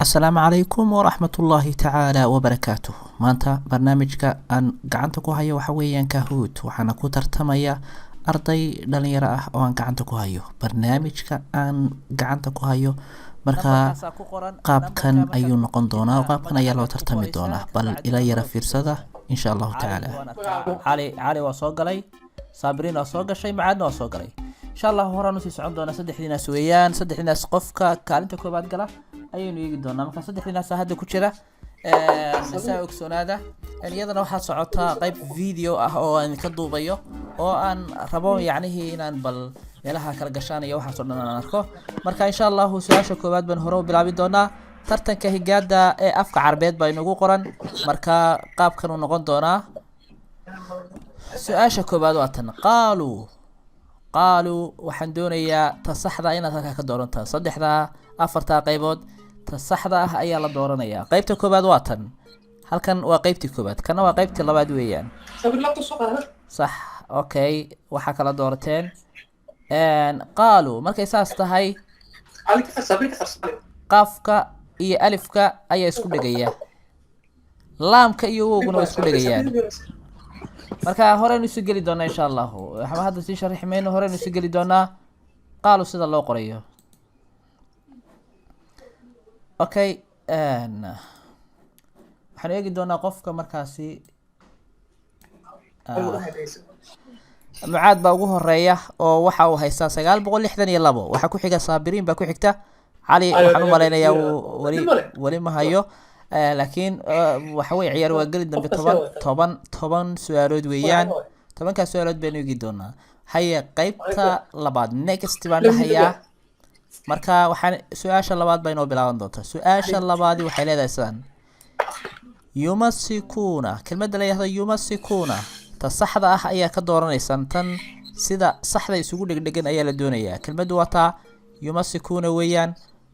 السلام عليكم ورحمة الله تعالى وبركاته. maanta barnaamijka aan gacanta ku hayo waxa weeyaan Kahoot, waxaana ku tartamaya arday dhalinyaro ah oo aan gacanta ku hayo. barnaamijka aan gacanta ku hayo marka qaabkan ayuu noqon doonaa, qaabkan ayaa loo tartami doonaa, bal ila yara fiirsada insha Allah taala. علي waa soo galay, Sabriin waa soo gashay, Macaadna waa soo galay. insha Allah horaan u sii socon doona saddexdiinaas weeyaan, saddexdiinaas qofka kaalinta koobaad gala ayaynu eegi doonaa. marka saddexdiinaas hadda ku jira saa ogsoonaada iyadana waxaa socotaa qayb video ah oo aan ka duubayo oo aan rabo yacnihii inaan bal meelaha kala gashaanayo waxaas oo dhan aan arko. marka insha Allah su'aasha koobaad baan hore u bilaabi doonaa. tartanka higaada ee afka Carabeed baa inagu qoran, marka qaabkan uu noqon doonaa. su'aasha koobaad waa tan qaaluu waxaan doonayaa ta saxda inaad halkaa ka doorantaa. saddexda afarta qaybood ta saxda ah ayaa la dooranayaa. qaybta koobaad waa tan, halkan waa qaybtii koobaad, kana waa qaybtii labaad weeyaan. sax, okay, waxaa kala doorateen qaaluu. markay saas tahay qaafka iyo alifka ayaa isku dhegaya, laamka iyo wowguna waa isku dhegayaan. marka horeynu isu geli doonaa insha Allah. waxba hadda sii sharxi mayno, horeynu isu geli doonaa qaaluu sida loo qorayo. okay, waxaan eegi doonaa qofka markaasi Mucaad baa ugu horeeya oo waxa uu haystaa 962. waxaa ku xiga Sabriin baa ku xigta. Cali waxaan u maleynayaa wali ma hayo, laakiin waxa way ciyaar waa geli dambe 10 su'aalood weeyaan. 10ka su'aalood baynu eegi doonaa. haya qaybta labaad next baan hayaa. marka waxaan su'aasha labaad bay noo bilaaban doontaa. su'aasha labaad waxay leedahay sidan: yumasikuna. kelmadda la yiraahdo yumasikuna ta saxda ah ayaa ka dooranaysan, tan sida saxda isugu dhegdhegan ayaa la doonayaa. kelmaddu waa taa yumasikuna weeyaan.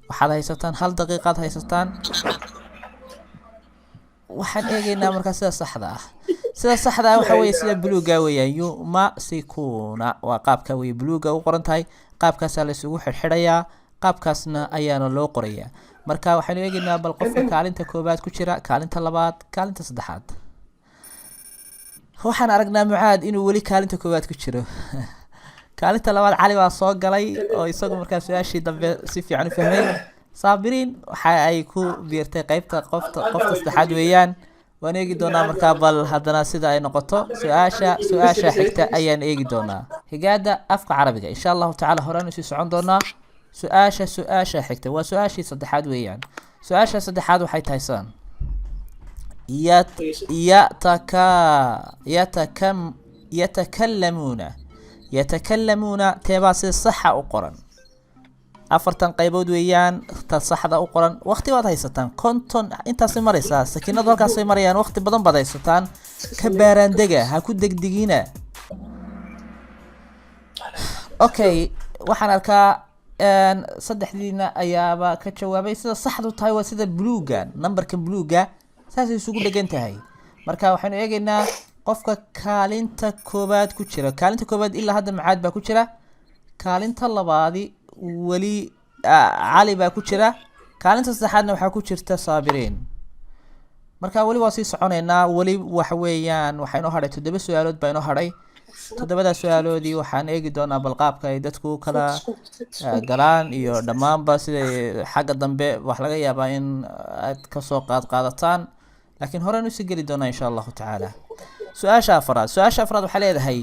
waxaad haysataan 1 daqiiqaad haysataan. waxaan eegaynaa markaa sida saxda ah. sida saxda ah waxa weeye sida buluuga weeyaan. yumasikuna waa qaabka weeye buluuga u qoran tahay. qaabkaasaa la isugu xirxirayaa, qaabkaasna ayaana loo qorayaa. marka waxaanu eegaynaa bal qofka kaalinta koobaad ku jira, kaalinta labaad, kaalinta saddexaad. waxaan aragnaa Mucaad inuu weli kaalinta koobaad ku jiro. kaalinta labaad Cali waa soo galay oo isagu markaa su'aashii dambe si fiican u fahmay. Sabriin waxa ay ku biirtay qaybta qofta saddexaad weeyaan. waan eegi doonaa markaa bal haddana sida ay noqoto. su'aasha xigta ayaan eegi doonaa. higaada afka Carabiga insha Allah taala horaan u sii socon doonaa. su'aasha xigta waa su'aashii saddexaad weeyaan. su'aasha saddexaad waxay tahay san: yatakallamuna teebaa si saxa u qoran. afartan qaybood weeyaan ta saxda u qoran. waqti waad haysataan 50 intaas maraysaa. sakiinadu halkaas ay marayaan, waqti badan baad haysataan. ka baaraandega, ha ku degdegina. okay, waxaan arkaa saddexdiina ayaaba ka jawaabay. sida saxdu tahay waa sida buluuga, numberka buluuga saasay isugu dhegan tahay. marka waxaanu eegaynaa qofka kaalinta koobaad ku jira. kaalinta koobaad ilaa hadda Mucaad baa ku jira. kaalinta labaadi wali Cali baa ku jira. kaalinta saddexaadna waxaa ku jirta Sabriin. marka wali waa sii soconaynaa. wali waxa weeyaan waxaa inoo hadhay 7 su'aalood baa inoo hadhay. 7 su'aaloodii waxaan eegi doonaa bal qaabka ay dadku kala galaan iyo dhammaanba sida xagga dambe wax laga yaabaa in aad ka soo qaadataan, laakiin horaan u sii geli doonaa insha Allah taala. su'aasha afraad waxay leedahay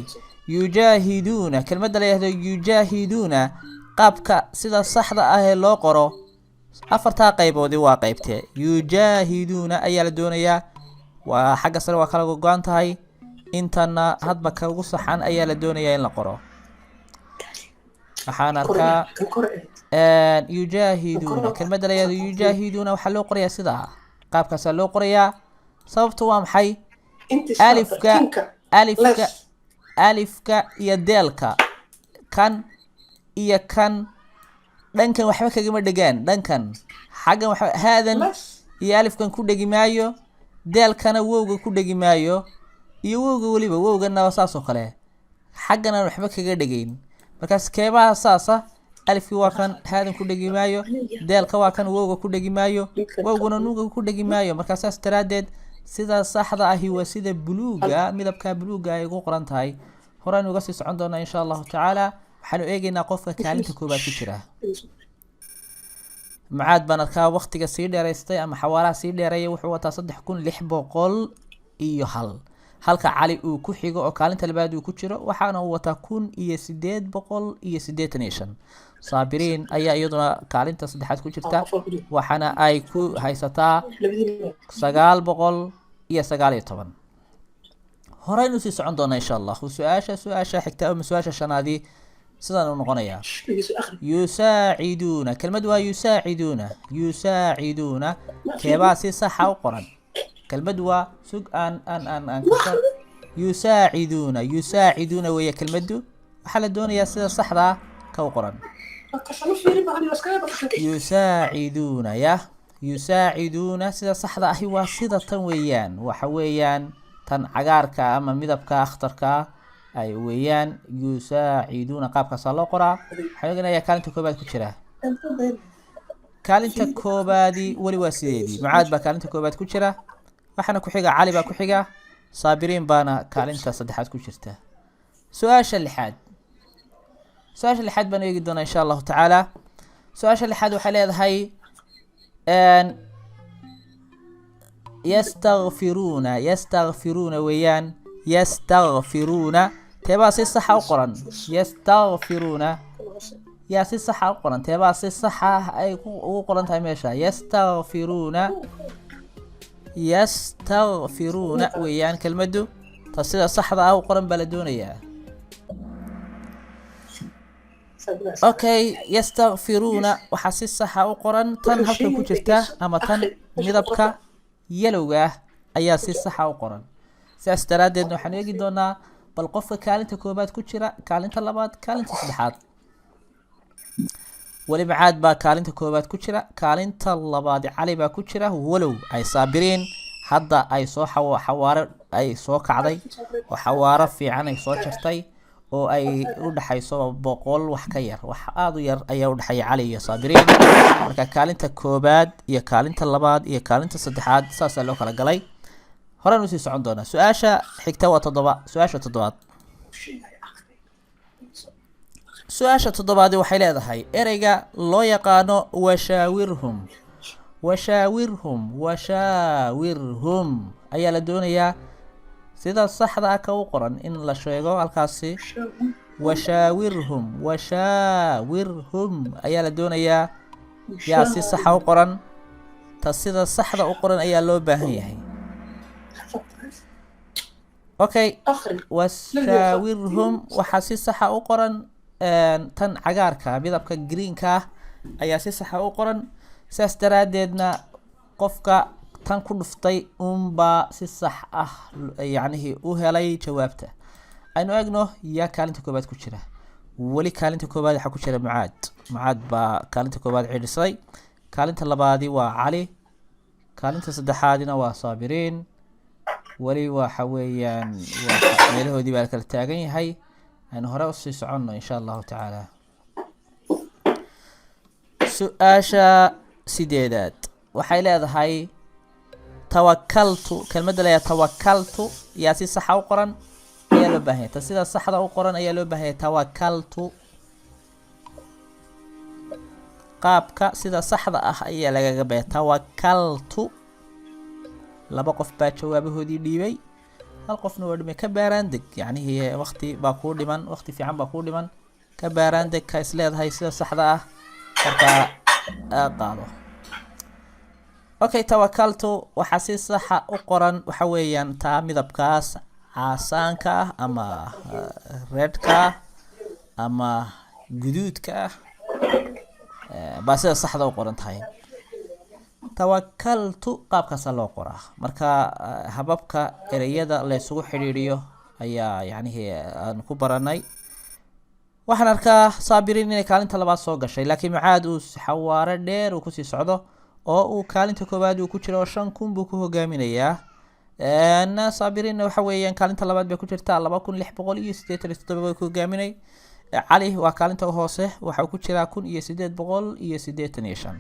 yujaahiduna. kelmadda la yiraahdo yujaahiduna qaabka sida saxda ah ee loo qoro afarta qayboodi waa qaybtee. yujaahiduna ayaa la doonayaa. waa xagga sare waa kala go'an tahay. intana hadba ka ugu saxan ayaa la doonayaa in la qoro. waxaan arkaa yujaahiduna. kelmadda la yiraahdo yujaahiduna waxaa loo qorayaa sida qaabkaasaa loo qorayaa. sababtu waa maxay? alifka iyo deelka kan iyo kan dhankan waxba kagama dhegaan. dhankan xaggan waxa haadan iyo alifkan ku dhegi maayo, deelkana wowga ku dhegi maayo, iyo wowga waliba wowgana waa saas oo kale xaggana waxba kaga dhegayn. markaas keebaa saasa alifkii waa kan haadan ku dhegi maayo deelka waa kan wowga ku dhegi maayo wowguna nuunka ku dhegi maayo markaa saas daraadeed sida saxda ahi waa sida buluuga midabka buluuga ay ugu qoran tahay horaan uga sii socon doonaa insha allahu tacaala waxaanu eegaynaa qofka kaalinta koobaad ku jira macaad baan arkaa waqtiga sii dheeraystay ama xawaaraha sii dheereeyay wuxuu wataa 3601 halka cali uu ku xigo oo kaalinta labaad uu ku jiro waxaana uu wataa 1885 saabiriin ayaa iyaduna kaalinta saddexaad ku jirta waxaana ay ku haysataa 919 horaynu sii socon doonaa insha allah su-aasha xigta ama su-aasha shanaadii sidaan u noqonayaa yusaaciduuna kelmad waa yusaaciduuna keebaa si saxa u qoran kelmad waa sug aan kasar yusaaciduuna weeye kelmadu waxaa la doonayaa sida saxdaa ka u qoran yusaaciduuna sida saxda ahi waa sida tan weeyaan waxa weeyaan tan cagaarka ama midabka akhtarka ay weeyaan yusaaciduuna qaabkaasaa loo qoraa waxaan oganayaa kaalinta koobaad ku jira kaalinta koobaadii weli waa sideedii macaad baa kaalinta koobaad ku jira waxaana ku xiga cali baa ku xiga saabiriin baana kaalinta saddexaad ku jirta su-aasha lixaad baan eegi doonaa insha allahu tacaala su-aasha lixaad waxay leedahay yastakfiruuna weeyaan yastakfiruuna teebaa si saxa u qoran yastakfiruuna yaa si saxa u qoran teebaa si saxa ay ugu qoran tahay meesha yastakfiruuna weeyaan kelmadu ta sida saxda ah u qoran baa la doonayaa okay yastakfiruuna waxaa si saxa u qoran tan halkan ku jirta ama tan midabka yelowga ah ayaa si saxa u qoran sidaas daraadeedna waxaan eegi doonaa bal qofka kaalinta koobaad ku jira kaalinta labaad kaalinta saddexaad weli macaad baa kaalinta koobaad ku jira kaalinta labaad cali baa ku jira walow ay saabiriin hadda ay soo xawaaro ay soo kacday oo xawaaro fiican ay soo jartay oo ay u dhaxayso 100 wax ka yar wax aad u yar ayaa u dhaxay cali iyo saabiriin marka kaalinta koobaad iyo kaalinta labaad iyo kaalinta saddexaad saas loo kala galay horaan u sii socon doonaa su-aasha xigta waa su-aasha toddobaad waxay leedahay ereyga loo yaqaano washaawirhum ayaa la doonayaa sida saxda ah ka u qoran in la sheego halkaasi washaawirhum ayaa la doonayaa yaa si saxa u qoran ta sida saxda u qoran ayaa loo baahan yahay okay washaawirhum waxaa si saxa u qoran tan cagaarka midabka greenka ah ayaa si saxa u qoran sidaas daraadeedna qofka tan ku dhuftay unbaa si sax ah yacnihii u helay jawaabta aynu eegno yaa kaalinta koobaad ku jira weli kaalinta koobaad waxaa ku jira macaad baa kaalinta koobaad cidhisay kaalinta labaadi waa cali kaalinta saddexaadina waa saabiriin weli waxa weeyaan meelahoodii baa kala taagan yahay aynu hore usii soconno insha allahu tacaala su-aasha sideedaad waxay leedahay tawakaltu kelmadda leeyahay tawakaltu yaa si saxa u qoran ayaa loo baahan yahay ta sida saxda u qoran ayaa loo baahan yahay tawakaltu qaabka sida saxda ah ayaa lagaga baahan tawakaltu laba qof baa jawaabahoodii dhiibay hal qofna waa dhimay ka baaraan deg yacnihii waqti baa kuu dhiman waqti fiican baa kuu dhiman ka baaraan deg ka is leedahay sida saxda ah markaa qaado okay tawakaltu waxaa si saxa u qoran waxa weeyaan taa midabkaas casaanka ah ama redka ah ama guduudka ah baa sida saxda u qoran tahay tawakaltu qaabkaasa loo qoraa marka hababka ereyada la isugu xidhiidhiyo ayaa yacnihii aan ku baranay waxaan arkaa saabiriin inay kaalinta labaad soo gashay laakiin macaad uu xawaaro dheer uu kusii socdo oo uu kaalinta koobaad uu ku jiro oo 5,000 buu ku hogaaminayaa saabiriinna waxa weeyaan kaalinta labaad bay ku jirtaa 2,687 bay ku hogaaminay cali waa kaalinta hoose waxa uu ku jiraa 1885.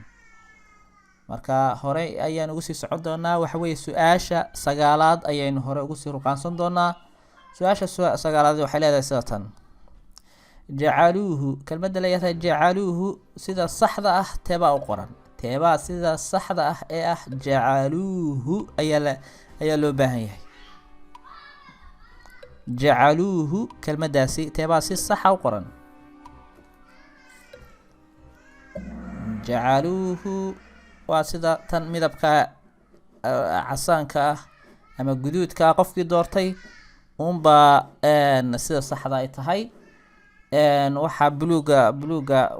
marka hore ayaan ugu sii socon doonaa. waxa weeye su-aasha sagaalaad ayaynu hore ugu sii ruqaansan doonaa. su-aasha sagaalaad waxay leedahay sida tan: jacaluuhu, kelmadda leeyahay jacaluuhu sida saxda ah teebaa u qoran? teebaa sida saxda ah ee ah jacaluuhu ayaa loo baahan yahay. jacaluuhu kelmaddaasi teebaa si saxa u qoran? jacaluuhu waa sida tan midabka casaanka ah ama guduudka ah qofkii doortay unbaa sida saxda ay tahay. waxaa buluuga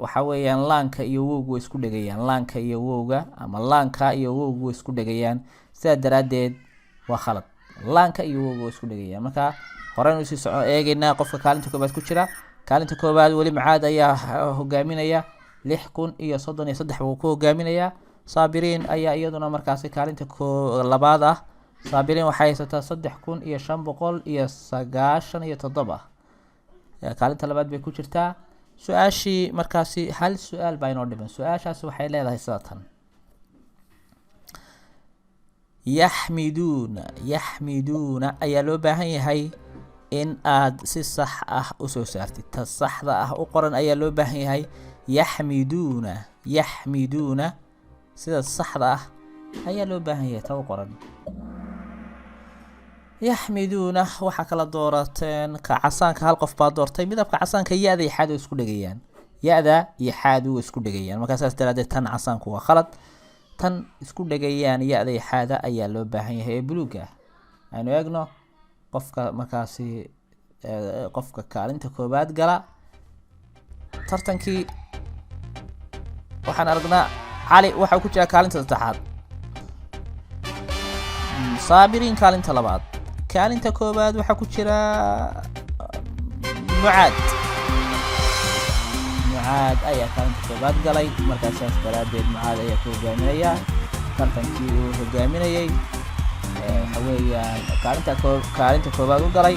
waxa weeyaan laanka iyo wowga way isku dhegayaan. laanka iyo wowga ama laanka iyo wowga way isku dhegayaan, sidaa daraaddeed waa khalad. laanka iyo wowga way isku dhegayaan. marka horeynu sii soco eegaynaa qofka kaalinta koobaad ku jira. kaalinta koobaad weli Macaad ayaa hogaaminaya 6033 buu ku hogaaminayaa. saabiriin ayaa iyaduna markaasi kaalinta labaad ah. saabiriin waxay haysataa 3597 kaalinta labaad bay ku jirtaa. su-aashii markaasi hal su-aal baa inoo dhiman. su-aashaasi waxay leedahay sida tan: yaxmiduuna ayaa loo baahan yahay in aad si sax ah usoo saartid. ta saxda ah u qoran ayaa loo baahan yahay. yaxmiduuna sida saxda ah ayaa loo baahan yahay ta u qoran. yaxmiduuna waxaa kala doorateen ka casaanka, hal qof baa doortay. midabka casaanka ya-da iyo xaada way isku dhegayaan. ya-da iyo xaadu way isku dhegayaan. markaa saas daraadeed tan casaanku waa khalad. tan isku dhegayaan ya-da iyo xaada ayaa loo baahan yahay ee buluuga ah. aynu eegno qofka markaasi qofka kaalinta koobaad gala tartankii. waxaan aragnaa cali waxa ku jira kaalinta saddexaad, saabiriin kaalinta labaad, kaalinta koobaad waxaa ku jira Mucaad ayaa kaalinta koobaad galay. markaasaas daraadeed Mucaad ayaa ku hogaaminaya tartankii uu hogaaminayay. waxa weeyaan kaalinta koobaad u galay